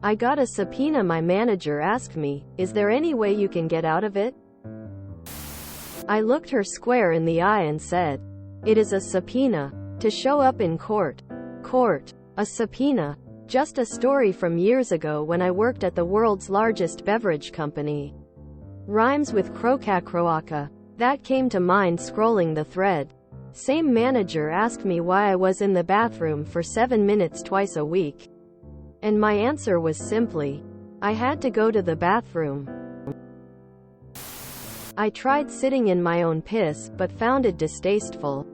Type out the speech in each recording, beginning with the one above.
I got a subpoena. My manager asked me, "Is there any way you can get out of it?" I looked her square in the eye and said, "It is a subpoena. To show up in court." Court. A subpoena. Just a story from years ago when I worked at the world's largest beverage company. Rhymes with croaka. That came to mind scrolling the thread. Same manager asked me why I was in the bathroom for 7 minutes twice a week. And my answer was simply, I had to go to the bathroom. I tried sitting in my own piss, but found it distasteful.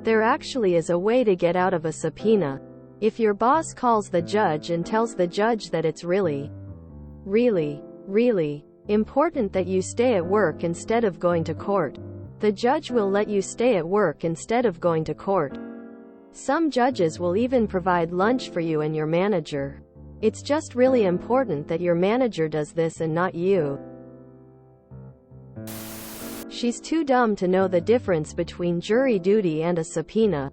There actually is a way to get out of a subpoena. If your boss calls the judge and tells the judge that it's really important that you stay at work instead of going to court, the judge will let you stay at work instead of going to court. Some judges will even provide lunch for you and your manager. It's just really important that your manager does this and not you. She's too dumb to know the difference between jury duty and a subpoena.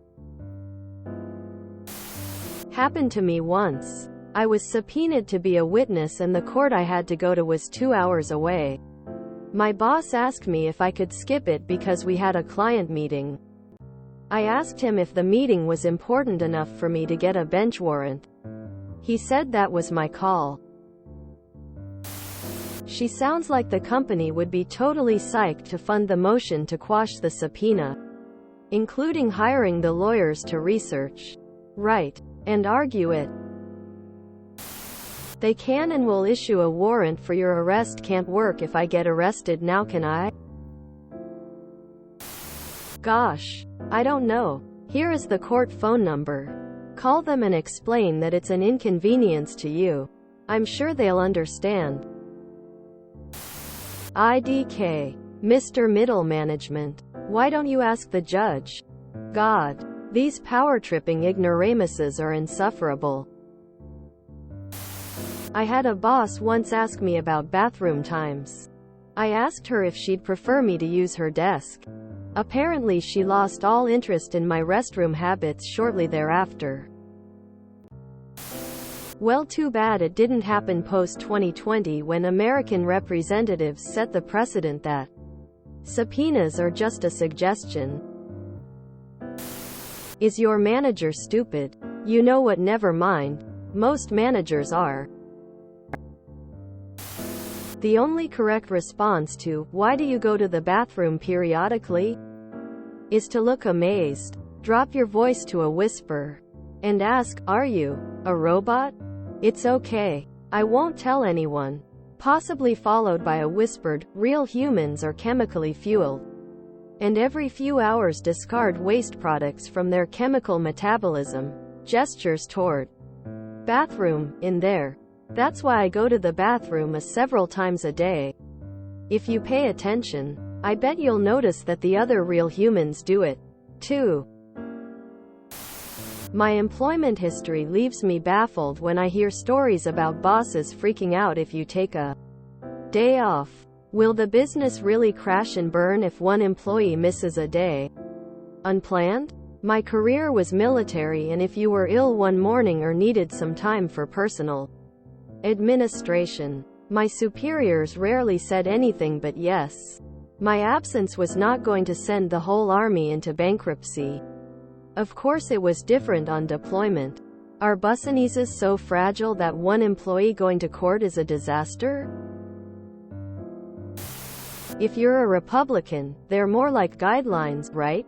Happened to me once. I was subpoenaed to be a witness and the court I had to go to was 2 hours away. My boss asked me if I could skip it because we had a client meeting. I asked him if the meeting was important enough for me to get a bench warrant. He said that was my call. She sounds like the company would be totally psyched to fund the motion to quash the subpoena, including hiring the lawyers to research, write, and argue it. They can and will issue a warrant for your arrest. Can't work if I get arrested now, can I? Gosh, I don't know. Here is the court phone number. Call them and explain that it's an inconvenience to you. I'm sure they'll understand. IDK. Mr. Middle Management. Why don't you ask the judge? God. These power-tripping ignoramuses are insufferable. I had a boss once ask me about bathroom times. I asked her if she'd prefer me to use her desk. Apparently she lost all interest in my restroom habits shortly thereafter. Well, too bad it didn't happen post-2020 when American representatives set the precedent that subpoenas are just a suggestion. Is your manager stupid? You know what, never mind. Most managers are. The only correct response to, "Why do you go to the bathroom periodically?" is to look amazed, drop your voice to a whisper, and ask, "Are you a robot?" It's okay. I won't tell anyone. Possibly followed by a whispered, "Real humans are chemically fueled, and every few hours discard waste products from their chemical metabolism." Gestures toward bathroom, in there. That's why I go to the bathroom several times a day. If you pay attention, I bet you'll notice that the other real humans do it, too. My employment history leaves me baffled when I hear stories about bosses freaking out if you take a day off. Will the business really crash and burn if one employee misses a day? Unplanned? My career was military, and if you were ill one morning or needed some time for personal administration, my superiors rarely said anything but yes. My absence was not going to send the whole army into bankruptcy. Of course it was different on deployment. Are businesses so fragile that one employee going to court is a disaster? If you're a Republican, they're more like guidelines, right?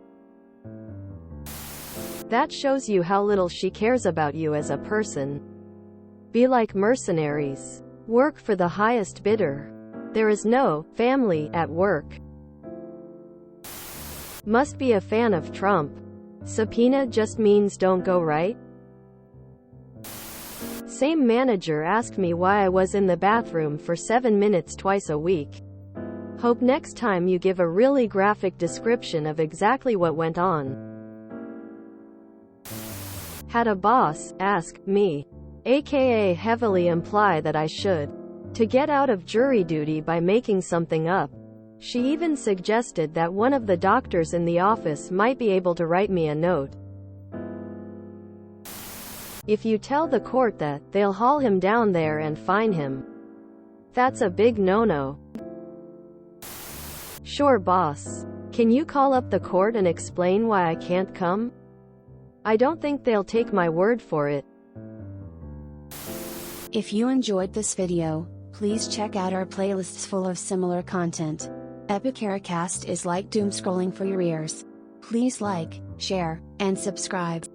That shows you how little she cares about you as a person. Be like mercenaries. Work for the highest bidder. There is no family at work. Must be a fan of Trump. Subpoena just means don't go, right? Same manager asked me why I was in the bathroom for 7 minutes twice a week. Hope next time you give a really graphic description of exactly what went on. Had a boss ask me, aka heavily imply that I should, to get out of jury duty by making something up. She even suggested that one of the doctors in the office might be able to write me a note. If you tell the court that, they'll haul him down there and fine him. That's a big no-no. Sure, boss. Can you call up the court and explain why I can't come? I don't think they'll take my word for it. If you enjoyed this video, please check out our playlists full of similar content. Epicaricast is like doom scrolling for your ears. Please like, share, and subscribe.